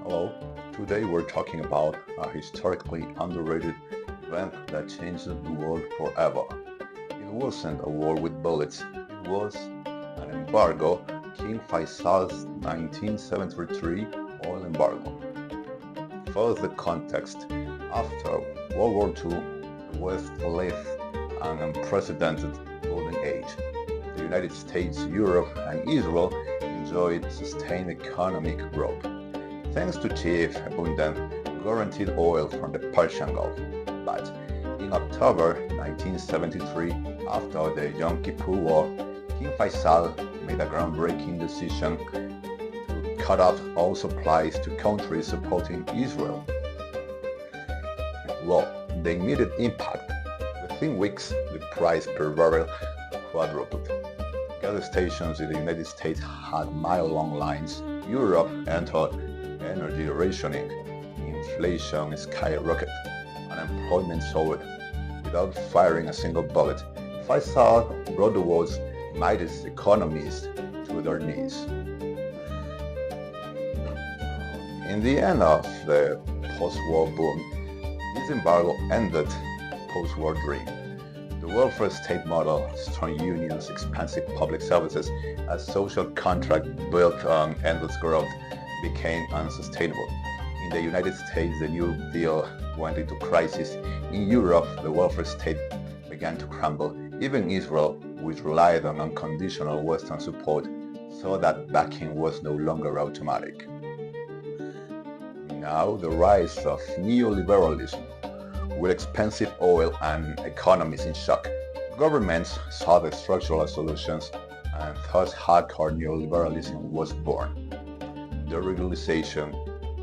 Hello, today we're talking about a historically underrated event that changed the world forever. It wasn't a war with bullets, it was an embargo, King Faisal's 1973 oil embargo. First, the context. After World War II, the West lived an unprecedented golden age. The United States, Europe, and Israel enjoyed sustained economic growth, thanks to cheap, abundant, guaranteed oil from the Persian Gulf. But in October 1973, after the Yom Kippur War, King Faisal made a groundbreaking decision to cut off all supplies to countries supporting Israel. Well, the immediate impact: within weeks, the price per barrel quadrupled. Gas stations in the United States had mile-long lines. Europe entered energy rationing. Inflation skyrocketed. Unemployment soared. Without firing a single bullet, Faisal brought the world's mightiest economies to their knees. In the end of the post-war boom, this embargo ended post-war dream. The welfare state model, strong unions, expensive public services, a social contract built on endless growth became unsustainable. In the United States, the New Deal went into crisis. In Europe, the welfare state began to crumble. Even Israel, which relied on unconditional Western support, saw that backing was no longer automatic. Now, the rise of neoliberalism. With expensive oil and economies in shock, governments saw the structural solutions, and thus hardcore neoliberalism was born. Deregulation,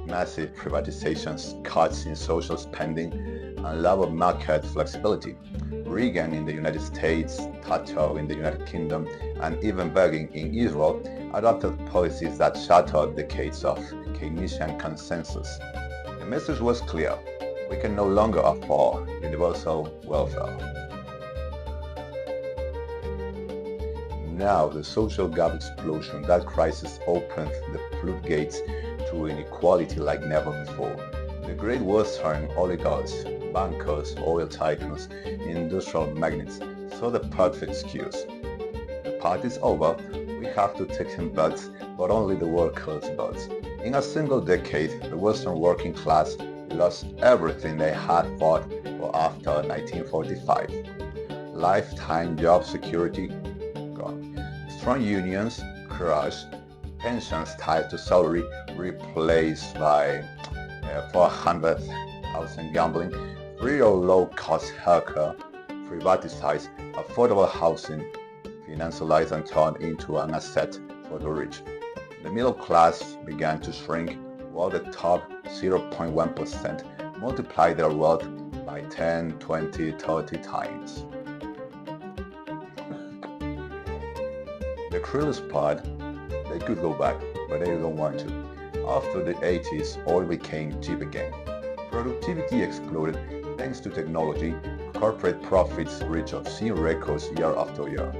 massive privatizations, cuts in social spending, and labor market flexibility. Reagan in the United States, Thatcher in the United Kingdom, and even Begin in Israel adopted policies that shattered decades of Keynesian consensus. The message was clear: we can no longer afford universal welfare. Now, the social gap explosion, that crisis opened the floodgates to inequality like never before. The great Western oligarchs, bankers, oil tycoons, industrial magnates saw the perfect excuse. The party's over, we have to take some bets, but only the workers' bets. In a single decade, the Western working class lost everything they had fought for after 1945. Lifetime job security gone. Strong unions crushed. Pensions tied to salary replaced by 400,000 gambling. Free or low-cost healthcare privatized. Affordable housing financialized and turned into an asset for the rich. The middle class began to shrink, while the top 0.1% multiplied their wealth by 10, 20, 30 times. The cruelest part: they could go back, but they don't want to. After the 80s, oil became cheap again. Productivity exploded thanks to technology. Corporate profits reached obscene records year after year.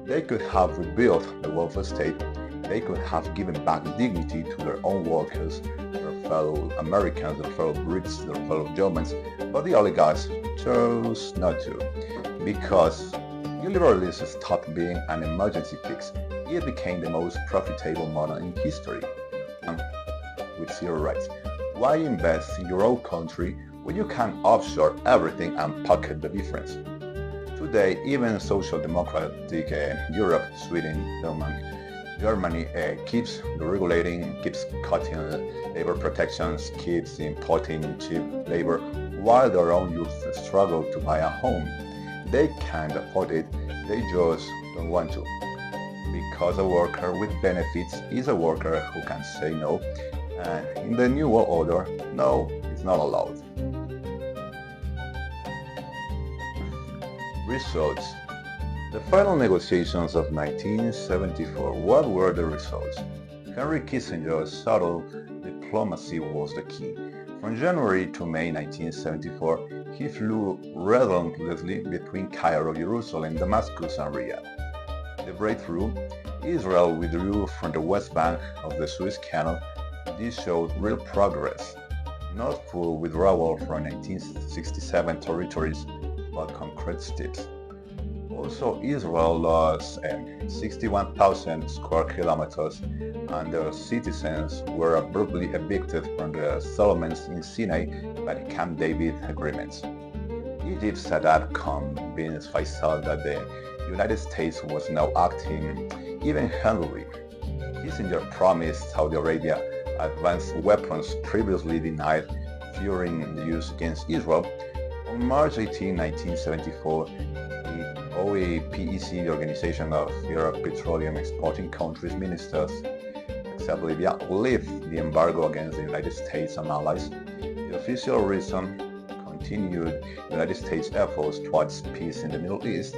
They could have rebuilt the welfare state. They could have given back dignity to their own workers, their fellow Americans, their fellow Brits, their fellow Germans, but the oligarchs chose not to. Because neoliberalism stopped being an emergency fix, it became the most profitable model in history. With zero rights. Why invest in your own country when you can offshore everything and pocket the difference? Today, even social democratic Europe, Sweden, Germany keeps regulating, keeps cutting labor protections, keeps importing cheap labor, while their own youth struggle to buy a home. They can't afford it, they just don't want to. Because a worker with benefits is a worker who can say no, and in the New World Order, no is not allowed. Results. The final negotiations of 1974, what were the results? Henry Kissinger's subtle diplomacy was the key. From January to May 1974, he flew relentlessly between Cairo, Jerusalem, Damascus, and Riyadh. The breakthrough: Israel withdrew from the West Bank of the Suez Canal This showed real progress, not full withdrawal from 1967 territories, but concrete steps. Also, Israel lost 61,000 square kilometers, and their citizens were abruptly evicted from the settlements in Sinai by the Camp David agreements. Egypt's Sadat convinced Faisal that the United States was now acting even-handedly. Kissinger promised Saudi Arabia advanced weapons previously denied during the use against Israel. On March 18, 1974, the OAPEC, the Organization of Arab Petroleum Exporting Countries Ministers, except Libya, lifted the embargo against the United States and allies. The official reason: continued United States efforts towards peace in the Middle East.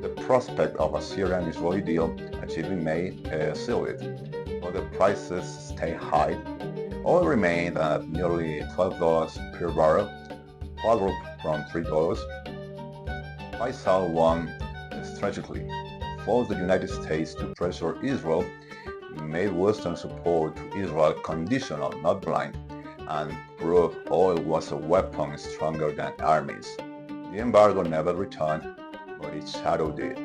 The prospect of a Syrian-Israeli deal achieved in May sealed it. While the prices stay high, oil remained at nearly $12 per barrel, quadrupled from $3. Faisal won strategically, forced the United States to pressure Israel, made Western support to Israel conditional, not blind, and proved oil was a weapon stronger than armies. The embargo never returned, but its shadow did.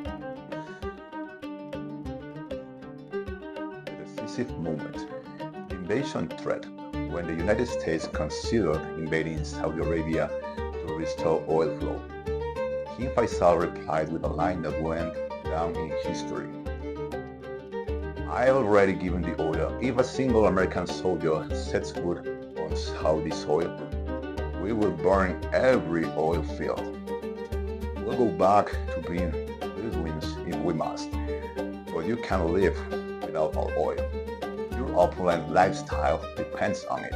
The decisive moment, the invasion threat, when the United States considered invading Saudi Arabia to restore oil flow. King Faisal replied with a line that went down in history. I already given the order. If a single American soldier sets foot on Saudi soil, we will burn every oil field. We'll go back to being Bedouins if we must, but you can't live without our oil. Your opulent lifestyle depends on it.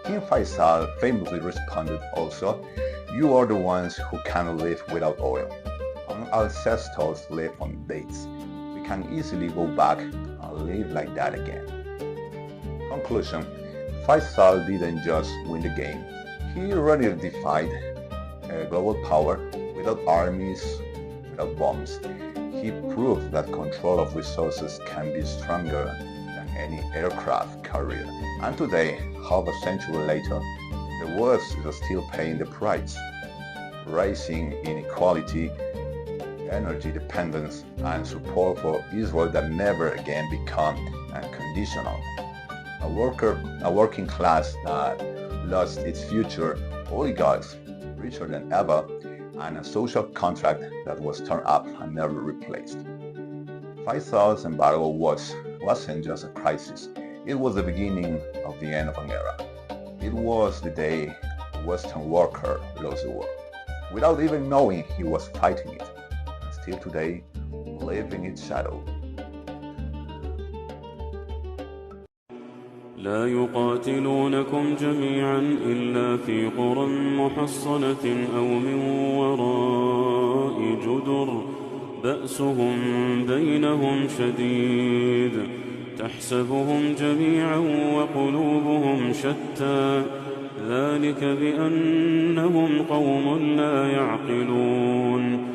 King Faisal famously responded also, you are the ones who can't live without oil. Our ancestors lived on dates. We can easily go back and live like that again. Conclusion: Faisal didn't just win the game. He already defied global power without armies, without bombs. He proved that control of resources can be stronger than any aircraft carrier. And today, half a century later, the West is still paying the price. Rising inequality, energy dependence, and support for Israel that never again become unconditional. A working class that lost its future, oligarchs richer than ever, and a social contract that was torn up and never replaced. Faisal's embargo wasn't just a crisis. It was the beginning of the end of an era. It was the day a Western worker lost the war, without even knowing he was fighting it, and still today live in its shadow. لا يقاتلونكم جميعا إلا في قرى محصنة أو من وراء جدر بأسهم بينهم شديد تحسبهم جميعا وقلوبهم شتى ذلك بأنهم قوم لا يعقلون